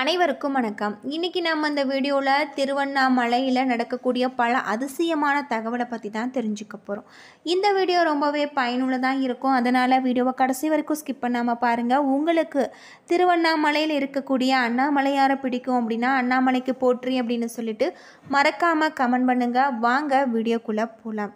அனைவருக்கும் வணக்கம். இன்னைக்கு நம்ம இந்த வீடியோவில் திருவண்ணாமலையில் நடக்கக்கூடிய பல அதிசயமான தகவலை பற்றி தான் தெரிஞ்சுக்க போகிறோம். இந்த வீடியோ ரொம்பவே பயனுள்ளதாக இருக்கும். அதனால் வீடியோவை கடைசி வரைக்கும் ஸ்கிப் பண்ணாமல் பாருங்கள். உங்களுக்கு திருவண்ணாமலையில் இருக்கக்கூடிய அண்ணாமலையாரை பிடிக்கும் அப்படின்னா அண்ணாமலைக்கு போற்றி அப்படின்னு சொல்லிட்டு மறக்காமல் கமெண்ட் பண்ணுங்கள். வாங்க வீடியோக்குள்ளே போகலாம்.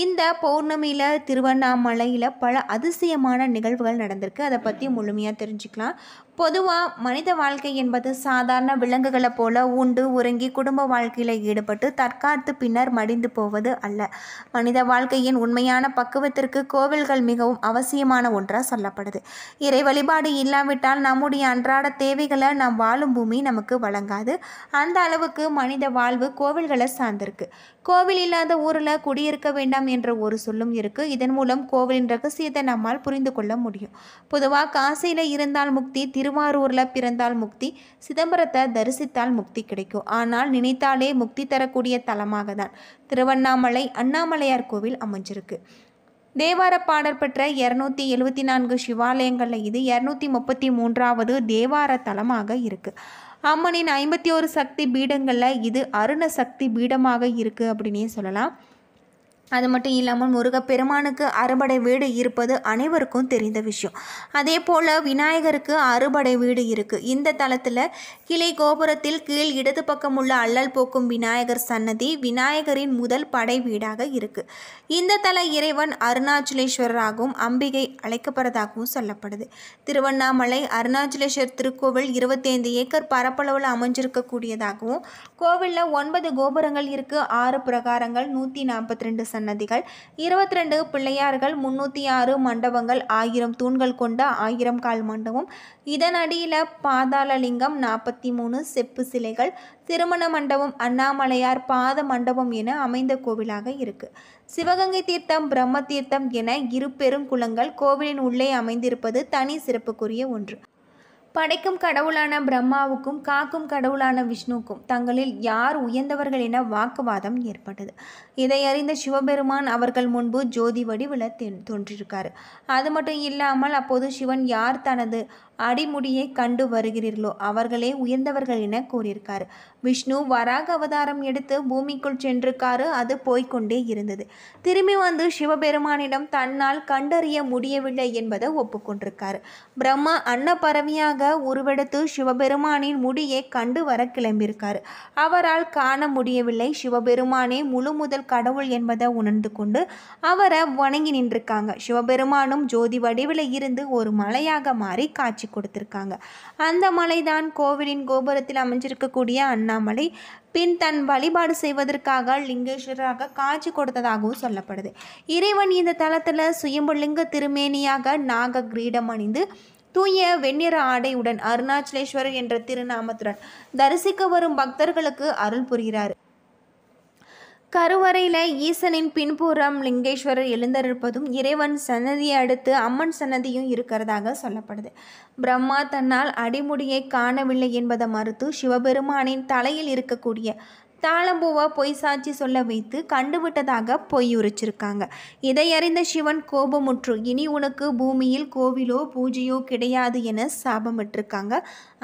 இந்த பௌர்ணமியில் திருவண்ணாமலையில் பல அதிசயமான நிகழ்வுகள் நடந்திருக்கு. அதை பற்றி முழுமையாக தெரிஞ்சுக்கலாம். பொதுவாக மனித வாழ்க்கை என்பது சாதாரண விலங்குகளை போல உண்டு உறங்கி குடும்ப வாழ்க்கையில் ஈடுபட்டு தற்காத்து பின்னர் மடிந்து போவது அல்ல. மனித வாழ்க்கையின் உண்மையான பக்குவத்திற்கு கோவில்கள் மிகவும் அவசியமான ஒன்றாக சொல்லப்படுது. இறை வழிபாடு இல்லாவிட்டால் நம்முடைய அன்றாட தேவைகளை நாம் வாழும் பூமி நமக்கு வழங்காது. அந்த அளவுக்கு மனித வாழ்வு கோவில்களை சார்ந்திருக்கு. கோவில் இல்லாத ஊரில் குடியிருக்க வேண்டாம் என்ற ஒரு சொல்லும் இருக்குது. இதன் மூலம் கோவிலின் ரகசியத்தை நம்மால் புரிந்து கொள்ள முடியும். பொதுவாக காசியில் இருந்தால் முக்தி, திருவாரூரில் பிறந்தால் முக்தி, சிதம்பரத்தை தரிசித்தால் முக்தி கிடைக்கும். ஆனால் நினைத்தாலே முக்தி தரக்கூடிய தலமாக தான் திருவண்ணாமலை அண்ணாமலையார் கோவில் அமைஞ்சிருக்கு. தேவார பாடல் பெற்ற 274 சிவாலயங்களில் இது 233வது தேவார தலமாக இருக்குது. அம்மனின் 51 சக்தி பீடங்களில் இது அருண சக்தி பீடமாக இருக்குது அப்படின்னே சொல்லலாம். அது மட்டும் இல்லாமல் முருகப்பெருமானுக்கு அறுபடை வீடு இருப்பது அனைவருக்கும் தெரிந்த விஷயம். அதே போல் விநாயகருக்கு அறுபடை வீடு இருக்குது. இந்த தலத்தில் கிளை கோபுரத்தில் கீழ் இடது பக்கம் உள்ள அல்லல் போக்கும் விநாயகர் சன்னதி விநாயகரின் முதல் படை வீடாக இருக்குது. இந்த தல இறைவன் அருணாச்சலேஸ்வரராகவும் அம்பிகை அழைக்கப்படுறதாகவும் சொல்லப்படுது. திருவண்ணாமலை அருணாச்சலேஸ்வர் திருக்கோவில் 25 ஏக்கர் பரப்பளவில் அமைஞ்சிருக்கக்கூடியதாகவும் கோவிலில் 9 கோபுரங்கள் இருக்குது. 6 பிரகாரங்கள், 142 சன்னதிகள், 22 பிள்ளையார்கள், 306 மண்டபங்கள், 1000 தூண்கள் கொண்ட 1000 கால் மண்டபம். இதன் அடியில் பாதாளலிங்கம், 43 செப்பு சிலைகள், திருமண மண்டபம், அண்ணாமலையார் பாத மண்டபம் என அமைந்த கோவிலாக இருக்கு. சிவகங்கை தீர்த்தம், பிரம்ம தீர்த்தம் என 2 பெருங்குளங்கள் கோவிலின் உள்ளே அமைந்திருப்பது தனி சிறப்புக்குரிய ஒன்று. படைக்கும் கடவுளான பிரம்மாவுக்கும் காக்கும் கடவுளான விஷ்ணுவுக்கும் தங்களில் யார் உயர்ந்தவர்கள் என வாக்குவாதம் ஏற்பட்டது. இதை அறிந்த சிவபெருமான் அவர்கள் முன்பு ஜோதி வடிவில் தோன்றியிருக்காரு. அது மட்டும் இல்லாமல் அப்போது சிவன் யார் தனது அடிமுடியை கண்டு வருகிறீர்களோ அவர்களே உயர்ந்தவர்கள் என கூறியிருக்காரு. விஷ்ணு வராக அவதாரம் எடுத்து பூமிக்குள் சென்றிருக்காரு. அது போய்கொண்டே இருந்தது. திரும்பி வந்து சிவபெருமானிடம் தன்னால் கண்டறிய முடியவில்லை என்பதை ஒப்புக்கொண்டிருக்காரு. பிரம்மா அன்னப்பறவையாக உருவெடுத்து சிவபெருமானின் முடியை கண்டு வர கிளம்பியிருக்காரு. அவரால் காண முடியவில்லை. சிவபெருமானே முழு முதல் கடவுள் என்பதை உணர்ந்து கொண்டு அவரை வணங்கி நின்றிருக்காங்க. சிவபெருமானும் ஜோதி வடிவில் இருந்து ஒரு மலையாக மாறி காட்சி கொடுத்திருக்காங்க. அந்த மலைதான் கோவிலின் கோபுரத்தில் அமைஞ்சிருக்கக்கூடிய அண்ணாமலை. பின் தன் வழிபாடு செய்வதற்காக லிங்கேஸ்வரராக காட்சி கொடுத்ததாகவும் சொல்லப்படுது. இறைவன் இந்த தலத்தில் சுயம்புலிங்க திருமேனியாக நாக கிரீடம் அணிந்து தூய வெண்ணிற ஆடையுடன் அருணாச்சலேஸ்வரர் என்ற திருநாமத்துடன் தரிசிக்க வரும் பக்தர்களுக்கு அருள் புரிகிறார். கருவறையில் ஈசனின் பின்புறம் லிங்கேஸ்வரர் எழுந்தருப்பதும் இறைவன் சன்னதியை அடுத்து அம்மன் சன்னதியும் இருக்கிறதாக சொல்லப்படுது. பிரம்மா தன்னால் அடிமுடியை காணவில்லை என்பதை மறுத்து சிவபெருமானின் தலையில் இருக்கக்கூடிய தாளம்பூவை பொய் சாட்சி சொல்ல வைத்து கண்டுவிட்டதாக பொய் உரைச்சிருக்காங்க. இதை அறிந்த சிவன் கோபமுற்று இனி உனக்கு பூமியில் கோவிலோ பூஜையோ கிடையாது என சாபமிட்டிருக்காங்க.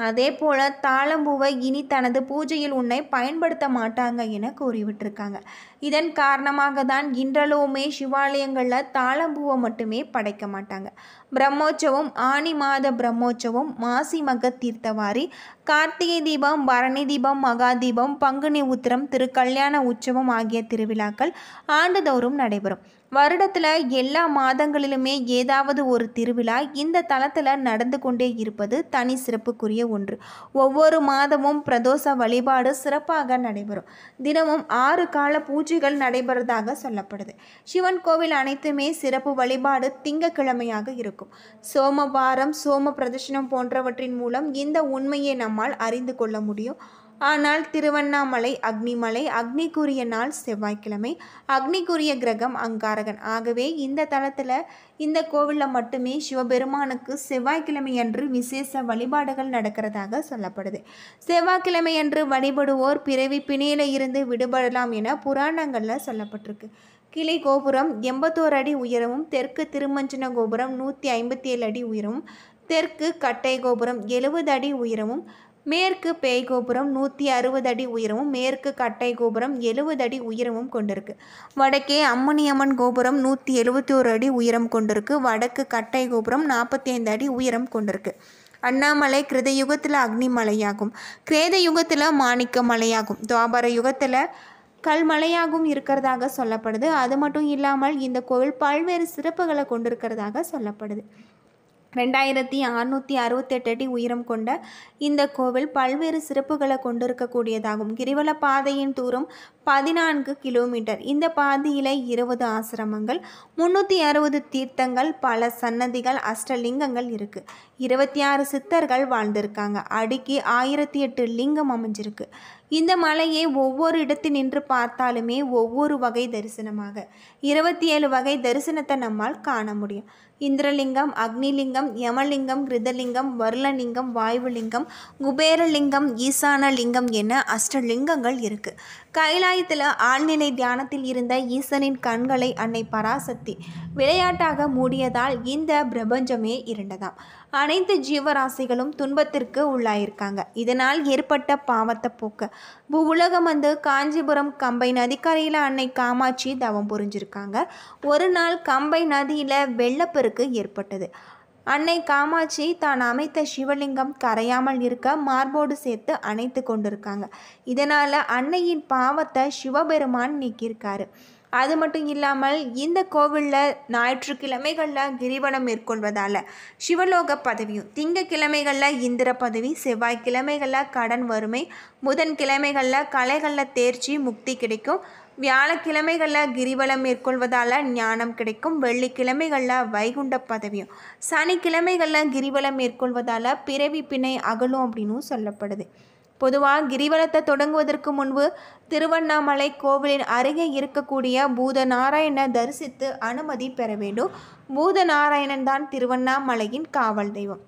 அதே போல தாளம்பூவை இனி தனது பூஜையில் உன்னை பயன்படுத்த மாட்டாங்க என கூறிவிட்டிருக்காங்க. இதன் காரணமாக தான் இன்றளவுமே சிவாலயங்களில் தாளம்பூவை மட்டுமே படைக்க மாட்டாங்க. பிரம்மோற்சவம், ஆனி மாத பிரம்மோற்சவம், மாசி மக தீர்த்தவாரி, கார்த்திகை தீபம், பரணி தீபம், மகா தீபம், பங்குனி உத்திரம், திருக்கல்யாண உற்சவம் ஆகிய திருவிழாக்கள் ஆண்டுதோறும் நடைபெறும். வருடத்தில் எல்லா மாதங்களிலுமே ஏதாவது ஒரு திருவிழா இந்த தலத்தில் நடந்து கொண்டே இருப்பது தனி சிறப்புக்குரிய ஒன்று. ஒவ்வொரு மாதமும் பிரதோஷ வழிபாடு சிறப்பாக நடைபெறும். தினமும் 6 கால பூஜைகள் நடைபெறுவதாக சொல்லப்படுது. சிவன் கோவில் அனைத்துமே சிறப்பு வழிபாடு திங்கட்கிழமையாக இருக்கும். சோமவாரம், சோம பிரதர்ஷனம் போன்றவற்றின் மூலம் இந்த உண்மையை நம்மால் அறிந்து கொள்ள முடியும். ஆனால் திருவண்ணாமலை அக்னிமலை, அக்னிக்குரிய நாள் செவ்வாய்க்கிழமை, அக்னிக்குரிய கிரகம் அங்காரகன். ஆகவே இந்த தலத்தில் இந்த கோவிலில் மட்டுமே சிவபெருமானுக்கு செவ்வாய்க்கிழமை அன்று விசேஷ வழிபாடுகள் நடக்கிறதாக சொல்லப்படுது. செவ்வாய்க்கிழமை அன்று வழிபடுவோர் பிறவி பிணியில இருந்து விடுபடலாம் என புராணங்களில் சொல்லப்பட்டிருக்கு. கிளை கோபுரம் 81 அடி உயரமும், தெற்கு திருமஞ்சன கோபுரம் 157 அடி உயரமும், தெற்கு கட்டை கோபுரம் 70 அடி உயரமும், மேற்கு பேய் கோபுரம் 160 அடி உயரமும் மேற்கு கட்டை கோபுரம் 70 அடி உயரமும் கொண்டிருக்கு. வடக்கே அம்மணியம்மன் கோபுரம் 171 அடி உயரம் கொண்டிருக்கு. வடக்கு கட்டை கோபுரம் 45 அடி உயரம் கொண்டிருக்கு. அண்ணாமலை கிருத யுகத்தில் அக்னி மலையாகும், கிரேத யுகத்தில் மாணிக்க மலையாகும், துவாபர யுகத்தில் கல்மலையாகவும் இருக்கிறதாக சொல்லப்படுது. அது மட்டும் இல்லாமல் இந்த கோவில் பல்வேறு சிறப்புகளை கொண்டிருக்கிறதாக சொல்லப்படுது. 2668 அடி உயரம் கொண்ட இந்த கோவில் பல்வேறு சிறப்புகளை கொண்டிருக்கக்கூடியதாகும். கிரிவல பாதையின் தூரம் 14 கிலோமீட்டர். இந்த பாதையில் 20 ஆசிரமங்கள், 360 தீர்த்தங்கள், பல சன்னதிகள், அஷ்டலிங்கங்கள் இருக்குது. 26 சித்தர்கள் வாழ்ந்திருக்காங்க. அடிக்கு 1008 லிங்கம் அமைஞ்சிருக்கு. இந்த மலையை ஒவ்வொரு இடத்தில் நின்று பார்த்தாலுமே ஒவ்வொரு வகை தரிசனமாக 27 வகை தரிசனத்தை நம்மால் காண முடியும். இந்திரலிங்கம், அக்னிலிங்கம், யமலிங்கம், கிருதலிங்கம், வருளலிங்கம், வாயுலிங்கம், குபேரலிங்கம், ஈசானலிங்கம் என அஷ்டலிங்கங்கள் இருக்குது. கைலாயத்தில் ஆழ்நிலை தியானத்தில் இருந்த ஈசனின் கண்களை அன்னை பராசக்தி விளையாட்டாக மூடியதால் இந்த பிரபஞ்சமே இருண்டதாம். அனைத்து ஜீவராசிகளும் துன்பத்திற்கு உள்ளாயிருக்காங்க. இதனால் ஏற்பட்ட பாவத்தை போக்க உலகம் வந்து காஞ்சிபுரம் கம்பை நதிக்கரையில் அன்னை காமாட்சி தவம் புரிஞ்சிருக்காங்க. ஒரு நாள் கம்பை நதியில் வெள்ளப்பெருக்கு ஏற்பட்டது. அன்னை காமாட்சி தான் அமைத்த சிவலிங்கம் கரையாமல் இருக்க மார்போடு சேர்த்து அணைத்து கொண்டிருக்காங்க. இதனால் அன்னையின் பாவத்தை சிவபெருமான் நீக்கியிருக்காரு. அது மட்டும் இல்லாமல் இந்த கோவிலில் ஞாயிற்றுக்கிழமைகளில் கிரிவலம் மேற்கொள்வதால் சிவலோக பதவியும், திங்கக்கிழமைகளில் இந்திர பதவி, செவ்வாய்க்கிழமைகளில் கடன் வறுமை, புதன்கிழமைகளில் கலைகளில் தேர்ச்சி முக்தி கிடைக்கும், வியாழக்கிழமைகளில் கிரிவலம் மேற்கொள்வதால் ஞானம் கிடைக்கும், வெள்ளிக்கிழமைகளில் வைகுண்ட பதவியும், சனிக்கிழமைகளில் கிரிவலம் மேற்கொள்வதால் பிறவி பிணை அகலும் அப்படின்னு சொல்லப்படுது. பொதுவாக கிரிவலத்தை தொடங்குவதற்கு முன்பு திருவண்ணாமலை கோவிலின் அருகே இருக்கக்கூடிய பூதநாராயணனை தரிசித்து அனுமதி பெற வேண்டும். பூதநாராயணன் தான் திருவண்ணாமலையின் காவல் தெய்வம்.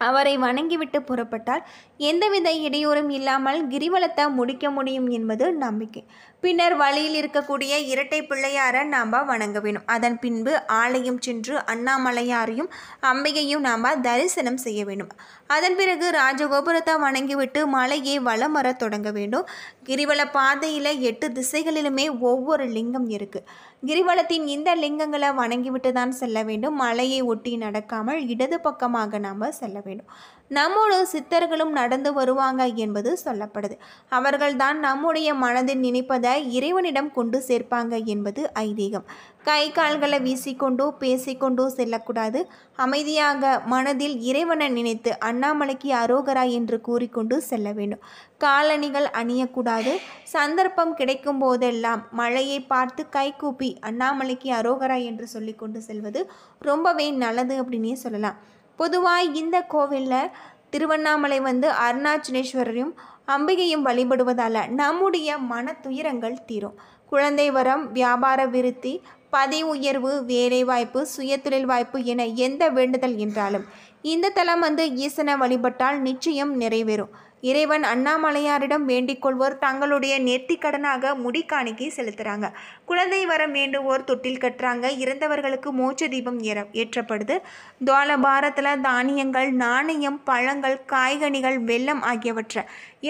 அவரை வணங்கிவிட்டு புறப்பட்டால் எந்தவித இடையூறும் இல்லாமல் கிரிவலத்தை முடிக்க முடியும் என்பது நம்பிக்கை. பின்னர் வழியில் இருக்கக்கூடிய இரட்டை பிள்ளையாரை நாம் வணங்க வேணும். அதன் பின்பு ஆலயம் சென்று அண்ணாமலையாரையும் அம்பிகையும் நாம் தரிசனம் செய்ய வேண்டும். அதன் பிறகு ராஜகோபுரத்தை வணங்கிவிட்டு மலையை வலம் வர தொடங்க வேண்டும். கிரிவல பாதையில் 8 திசைகளிலுமே ஒவ்வொரு லிங்கம் இருக்குது. கிரிவலத்தின் இந்த லிங்கங்களை வணங்கிவிட்டு தான் செல்ல வேண்டும். மலையை ஒட்டி நடக்காமல் இடது பக்கமாக நாம் செல்ல வேண்டும். நம்மோடு சித்தர்களும் நடந்து வருவாங்க என்பது சொல்லப்படுது. அவர்கள்தான் நம்முடைய மனதில் நினைப்பதை இறைவனிடம் கொண்டு சேர்ப்பாங்க என்பது ஐதீகம். கை கால்களை வீசிக்கொண்டோ பேசிக்கொண்டோ செல்லக்கூடாது. அமைதியாக மனதில் இறைவனை நினைத்து அண்ணாமலைக்கு அரோகரா என்று கூறிக்கொண்டு செல்ல வேண்டும். காலணிகள் அணியக்கூடாது. சந்தர்ப்பம் கிடைக்கும் போதெல்லாம் மழையை பார்த்து கை கூப்பி அண்ணாமலைக்கு அரோகரா என்று சொல்லிக்கொண்டு செல்வது ரொம்பவே நல்லது அப்படின்னே சொல்லலாம். பொதுவாக இந்த கோவிலில் திருவண்ணாமலை வந்து அருணாச்சலேஸ்வரரையும் அம்பிகையும் வழிபடுவதால் நம்முடைய மன துயரங்கள் தீரும். குழந்தை வரம், வியாபார விருத்தி, பதவி உயர்வு, வேலைவாய்ப்பு, சுயதொழில் வாய்ப்பு என எந்த வேண்டுதல் என்றாலும் இந்த தலம் வந்து ஈசனை வழிபட்டால் நிச்சயம் நிறைவேறும். இறைவன் அண்ணாமலையாரிடம் வேண்டிக் கொள்வோர் தங்களுடைய நேர்த்திக்கடனாக முடிக்காணிக்கை செலுத்துகிறாங்க. குழந்தை வரம் வேண்டுவோர் தொட்டில் கட்டுறாங்க. இறந்தவர்களுக்கு மோட்ச தீபம் ஏற்றப்படுது. துவாலபாரத்தில் தானியங்கள், நாணயம், பழங்கள், காய்கனிகள், வெல்லம் ஆகியவற்றை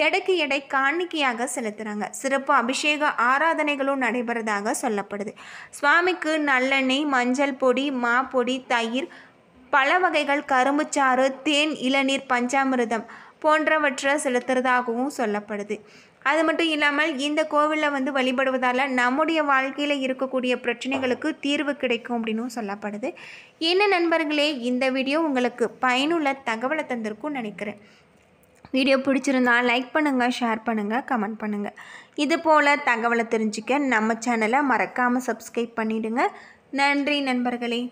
எடைக்கு எடை காணிக்கையாக செலுத்துகிறாங்க. சிறப்பு அபிஷேக ஆராதனைகளும் நடைபெறதாக சொல்லப்படுது. சுவாமிக்கு நல்லெண்ணெய், மஞ்சள் பொடி, மா பொடி, தயிர், பல வகைகள், கரும்புச்சாறு, தேன், இளநீர், பஞ்சாமிர்தம் போன்றவற்றை செலுத்துறதாகவும் சொல்லப்படுது. அது மட்டும் இல்லாமல் இந்த கோவிலில் வந்து வழிபடுவதால் நம்முடைய வாழ்க்கையில் இருக்கக்கூடிய பிரச்சனைகளுக்கு தீர்வு கிடைக்கும் அப்படின்னும் சொல்லப்படுது. என்ன நண்பர்களே, இந்த வீடியோ உங்களுக்கு பயனுள்ள தகவலை தந்திருக்கும்னு நினைக்கிறேன். வீடியோ பிடிச்சிருந்தால் லைக் பண்ணுங்கள், ஷேர் பண்ணுங்கள், கமெண்ட் பண்ணுங்கள். இது போல் தகவலை தெரிஞ்சுக்க நம்ம சேனலை மறக்காமல் சப்ஸ்கிரைப் பண்ணிவிடுங்க. நன்றி நண்பர்களே.